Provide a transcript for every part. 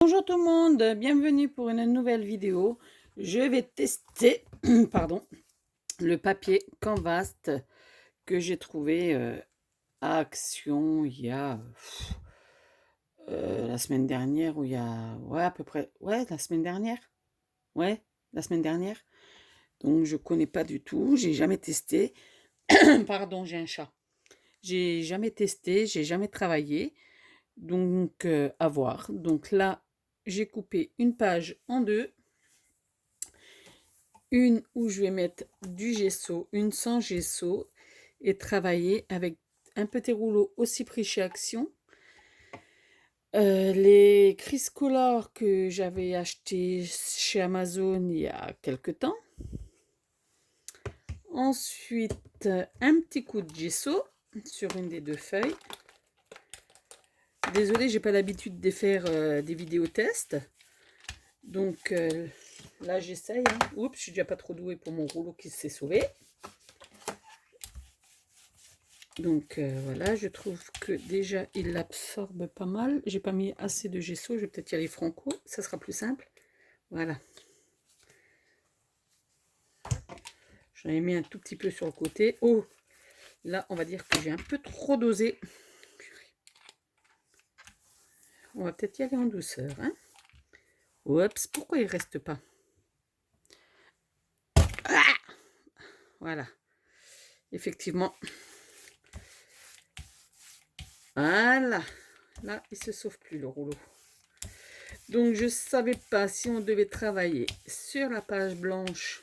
Bonjour tout le monde, bienvenue pour une nouvelle vidéo. Je vais tester pardon, le papier Canvas que j'ai trouvé à Action il y a la semaine dernière ou il y a à peu près la semaine dernière. Ouais, la semaine dernière. Donc je connais pas du tout, j'ai jamais testé. Pardon, j'ai un chat. J'ai jamais testé, j'ai jamais travaillé. Donc à voir. Donc là, j'ai coupé une page en deux. Une où je vais mettre du gesso, une sans gesso et travailler avec un petit rouleau aussi pris chez Action. Les Criscolor que j'avais acheté chez Amazon il y a quelque temps. Ensuite, un petit coup de gesso sur une des deux feuilles. Désolée, j'ai pas l'habitude de faire des vidéos tests. Donc là, j'essaye. Oups, je suis déjà pas trop douée pour mon rouleau qui s'est sauvé. Donc voilà, je trouve que déjà il l'absorbe pas mal. J'ai pas mis assez de gesso, je vais peut-être y aller franco, ça sera plus simple. Voilà. J'en ai mis un tout petit peu sur le côté. Oh, là on va dire que j'ai un peu trop dosé. On va peut-être y aller en douceur. Hein. Oups, pourquoi il reste pas? Ah, voilà. Effectivement. Voilà. Là, il se sauve plus le rouleau. Donc je savais pas si on devait travailler sur la page blanche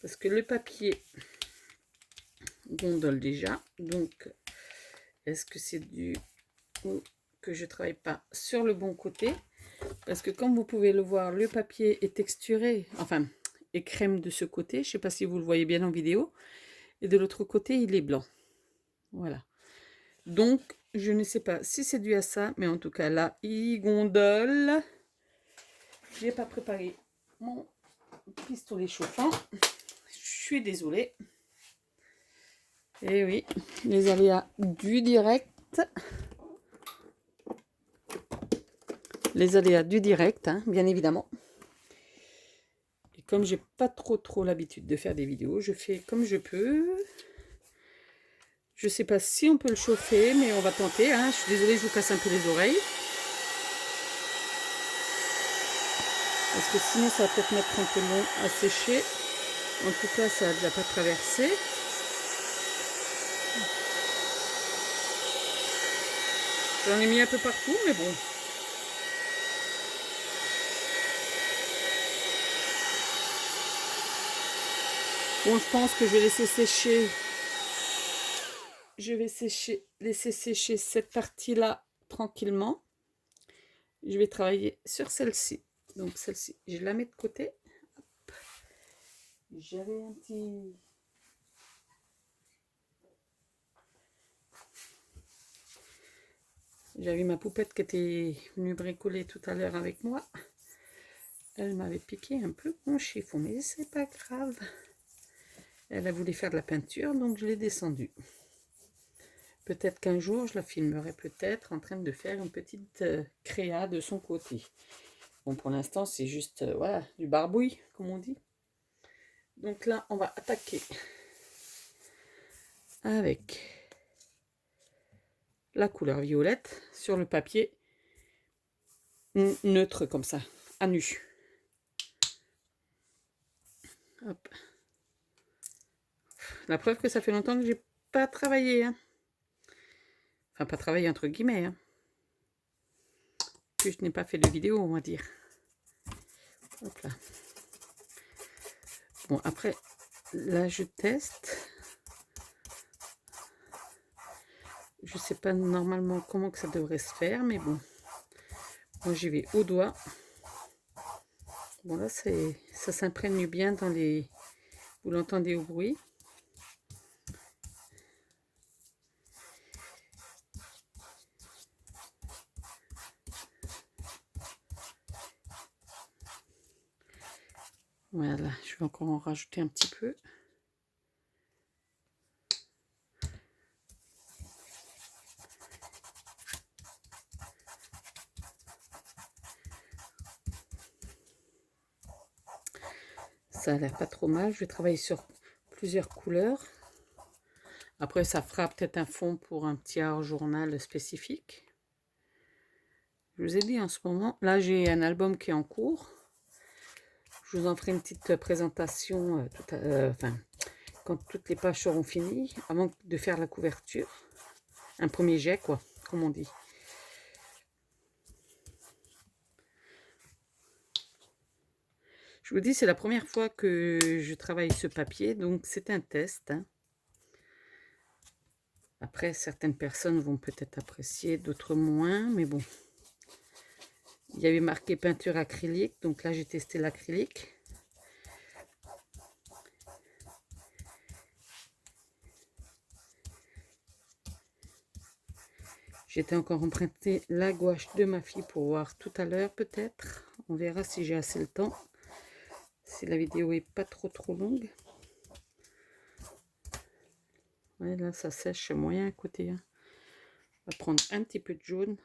parce que le papier gondole déjà. Donc est-ce que c'est dû ou que je travaille pas sur le bon côté? Parce que comme vous pouvez le voir, le papier est texturé, enfin est crème de ce côté. Je sais pas si vous le voyez bien en vidéo. Et de l'autre côté, il est blanc. Voilà. Donc je ne sais pas si c'est dû à ça, mais en tout cas là, il gondole. J'ai pas préparé mon pistolet chauffant. Je suis désolée. Et oui, les aléas du direct. Les aléas du direct, hein, bien évidemment. Et comme j'ai pas trop l'habitude de faire des vidéos, je fais comme je peux. Je sais pas si on peut le chauffer, mais on va tenter. Hein. Je suis désolée, je vous casse un peu les oreilles. Parce que sinon, ça va peut-être mettre un peu long à sécher. En tout cas, ça n'a déjà pas traversé. J'en ai mis un peu partout, mais bon. Bon, je pense que je vais laisser sécher. Je vais laisser sécher cette partie-là tranquillement. Je vais travailler sur celle-ci. Donc celle-ci, je la mets de côté. J'avais un petit... J'avais ma poupette qui était venue bricoler tout à l'heure avec moi. Elle m'avait piqué un peu mon chiffon, mais c'est pas grave. Elle a voulu faire de la peinture, donc je l'ai descendue. Peut-être qu'un jour, je la filmerai peut-être en train de faire une petite créa de son côté. Bon, pour l'instant, c'est juste voilà, du barbouille, comme on dit. Donc là, on va attaquer avec la couleur violette sur le papier neutre comme ça, à nu. Hop. La preuve que ça fait longtemps que j'ai pas travaillé. Hein. Enfin, pas travaillé entre guillemets. Hein. Que je n'ai pas fait de vidéo, on va dire. Hop là. Bon, après, là, je teste. Je sais pas normalement comment que ça devrait se faire, mais bon. Moi, j'y vais au doigt. Bon, là, ça s'imprègne bien dans les... Vous l'entendez au bruit. Voilà, je vais encore en rajouter un petit peu. Ça a l'air pas trop mal. Je vais travailler sur plusieurs couleurs. Après, ça fera peut-être un fond pour un petit art journal spécifique. Je vous ai dit en ce moment, là j'ai un album qui est en cours. Je vous en ferai une petite présentation quand toutes les pages seront finies, avant de faire la couverture. Un premier jet, quoi, comme on dit. Je vous dis, c'est la première fois que je travaille ce papier, donc c'est un test. Hein. Après, certaines personnes vont peut-être apprécier, d'autres moins, mais bon. Il y avait marqué peinture acrylique, donc là j'ai testé l'acrylique. J'étais encore emprunté la gouache de ma fille pour voir tout à l'heure peut-être. On verra si j'ai assez le temps. Si la vidéo est pas trop longue. Ouais, là ça sèche moyen à côté. Hein. On va prendre un petit peu de jaune.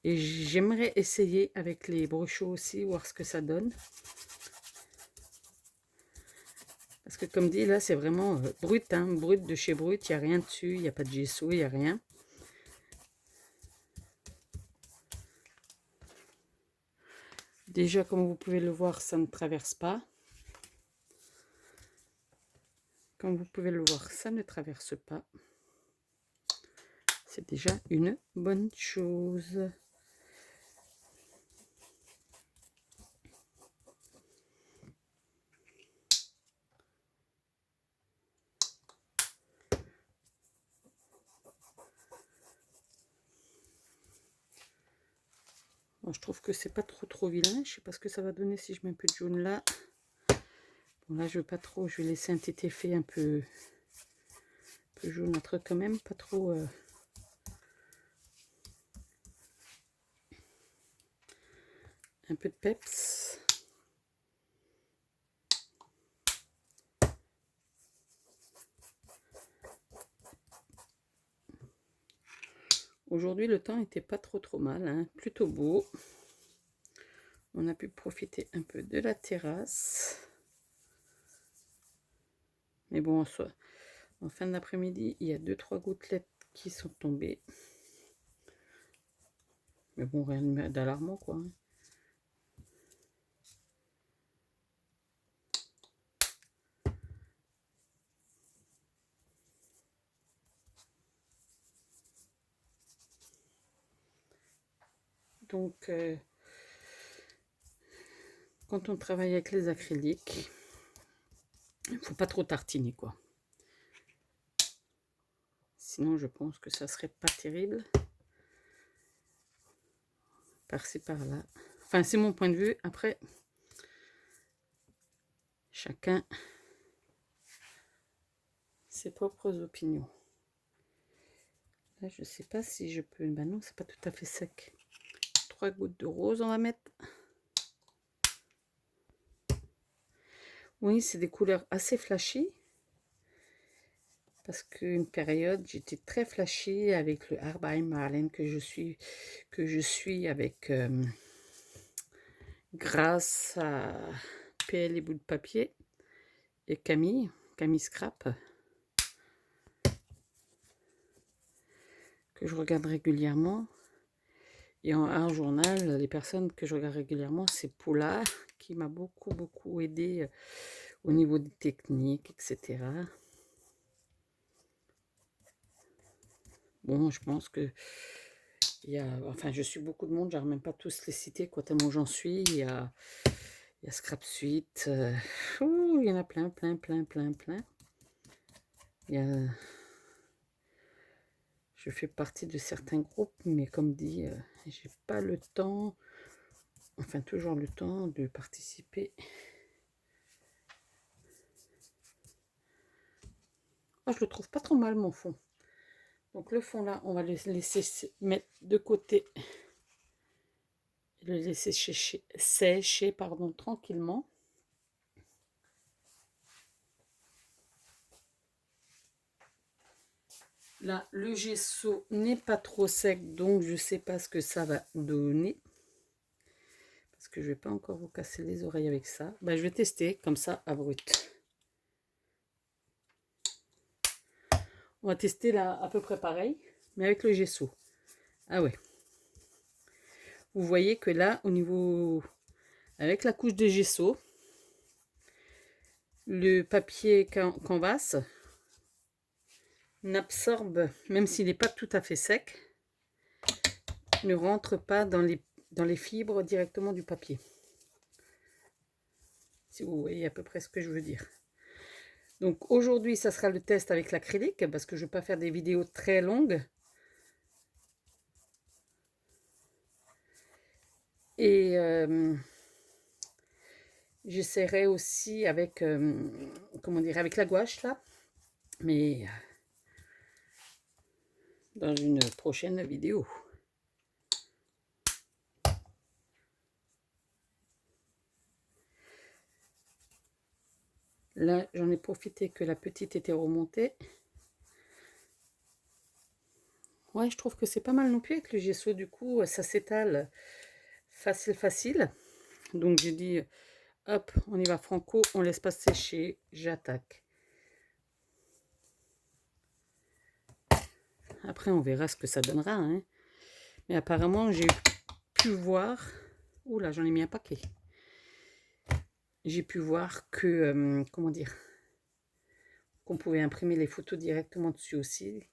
Et j'aimerais essayer avec les brochures aussi, voir ce que ça donne. Parce que comme dit, là c'est vraiment brut, hein, brut de chez brut. Il n'y a rien dessus, il n'y a pas de gesso, il n'y a rien. Déjà, comme vous pouvez le voir, ça ne traverse pas. Comme vous pouvez le voir, ça ne traverse pas. C'est déjà une bonne chose. Bon, je trouve que c'est pas trop vilain. Je sais pas ce que ça va donner si je mets un peu de jaune là. Bon, là, je veux pas trop. Je vais laisser un petit effet un peu jaunâtre quand même. Pas trop... un peu de peps. Aujourd'hui, le temps n'était pas trop mal. Hein. Plutôt beau. On a pu profiter un peu de la terrasse. Mais bon, en fin d'après-midi, il y a 2-3 gouttelettes qui sont tombées. Mais bon, rien d'alarmant, quoi. Hein. Donc, quand on travaille avec les acryliques, il ne faut pas trop tartiner, quoi. Sinon, je pense que ça serait pas terrible. Par-ci, par-là. Enfin, c'est mon point de vue. Après, chacun ses propres opinions. Là, je sais pas si je peux... Ben non, c'est pas tout à fait sec. 3 gouttes de rose, on va mettre. Oui, c'est des couleurs assez flashy. Parce qu'une période, j'étais très flashy avec le Arbein Marlène que je suis avec grâce à PL et bout de papier et Camille Scrap que je regarde régulièrement. Et en art journal, les personnes que je regarde régulièrement, c'est Poula qui m'a beaucoup aidé au niveau des techniques, etc. Bon, je pense que enfin, je suis beaucoup de monde, j'arrive même pas tous les citer, quoi, tellement j'en suis. Il y a Scrap Suite, il y en a plein. Je fais partie de certains groupes, mais comme dit, j'ai pas le temps, enfin toujours le temps de participer. Oh, je le trouve pas trop mal mon fond. Donc le fond là, on va le laisser mettre de côté. Le laisser sécher tranquillement. Là, le gesso n'est pas trop sec, donc je ne sais pas ce que ça va donner. Parce que je ne vais pas encore vous casser les oreilles avec ça. Ben, je vais tester comme ça à brut. On va tester là à peu près pareil, mais avec le gesso. Ah ouais. Vous voyez que là, au niveau... Avec la couche de gesso, le papier canvas n'absorbe, même s'il n'est pas tout à fait sec, ne rentre pas dans les fibres directement du papier. Si vous voyez à peu près ce que je veux dire. Donc aujourd'hui, ça sera le test avec l'acrylique, parce que je ne vais pas faire des vidéos très longues. Et j'essaierai aussi avec, comment dire, avec la gouache là, mais dans une prochaine vidéo. Là, j'en ai profité que la petite était remontée. Ouais, je trouve que c'est pas mal non plus avec le gesso, du coup, ça s'étale facile. Donc j'ai dit, hop, on y va franco, on laisse pas sécher, j'attaque. Après, on verra ce que ça donnera, hein. Mais apparemment, j'ai pu voir... Oula, j'en ai mis un paquet. J'ai pu voir que, comment dire, qu'on pouvait imprimer les photos directement dessus aussi.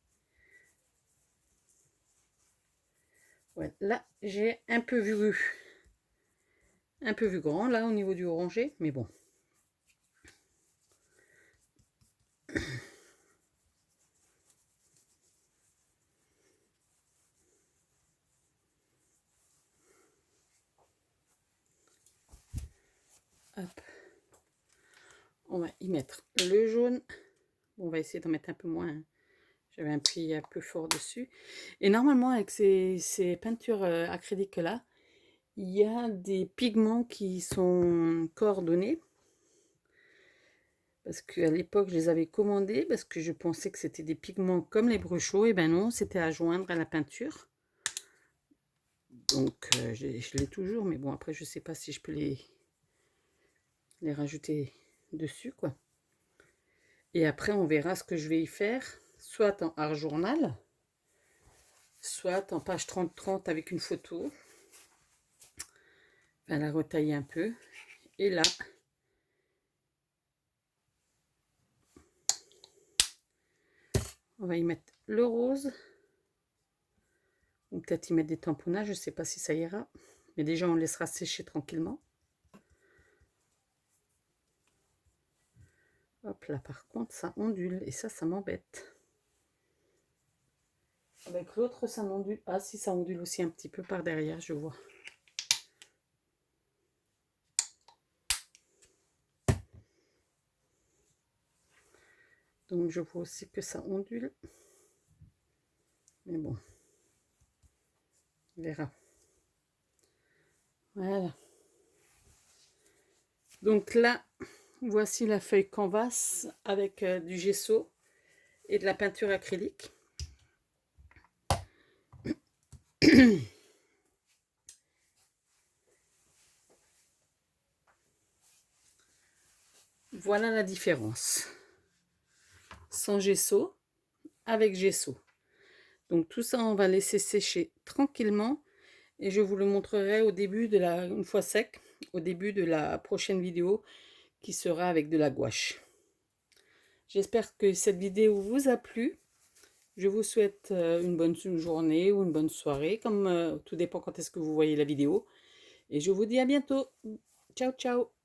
Ouais, là, j'ai un peu vu grand, là, au niveau du orangé, mais bon. Hop. On va y mettre le jaune. On va essayer d'en mettre un peu moins, hein. J'avais appuyé un peu fort dessus. Et normalement, avec ces peintures acryliques là, il y a des pigments qui sont coordonnés. Parce qu'à l'époque, je les avais commandés parce que je pensais que c'était des pigments comme les bruchaux. Et ben non, c'était à joindre à la peinture. Donc, je l'ai toujours. Mais bon, après, je ne sais pas si je peux les rajouter dessus, quoi. Et après, on verra ce que je vais y faire. Soit en art journal, soit en page 30-30 avec une photo. Enfin, la retailler un peu. Et là, on va y mettre le rose. Ou peut-être y mettre des tamponnages, je ne sais pas si ça ira. Mais déjà, on laissera sécher tranquillement. Hop là, par contre, ça ondule. Et ça m'embête. Avec l'autre, ça n'ondule. Ah, si, ça ondule aussi un petit peu par derrière, je vois. Donc, je vois aussi que ça ondule. Mais bon, on verra. Voilà. Donc là, voici la feuille canvas avec du gesso et de la peinture acrylique. Voilà la différence. Sans gesso, avec gesso. Donc tout ça, on va laisser sécher tranquillement et je vous le montrerai au début de une fois sec, au début de la prochaine vidéo qui sera avec de la gouache. J'espère que cette vidéo vous a plu. Je vous souhaite une bonne journée ou une bonne soirée, comme tout dépend quand est-ce que vous voyez la vidéo. Et je vous dis à bientôt. Ciao, ciao.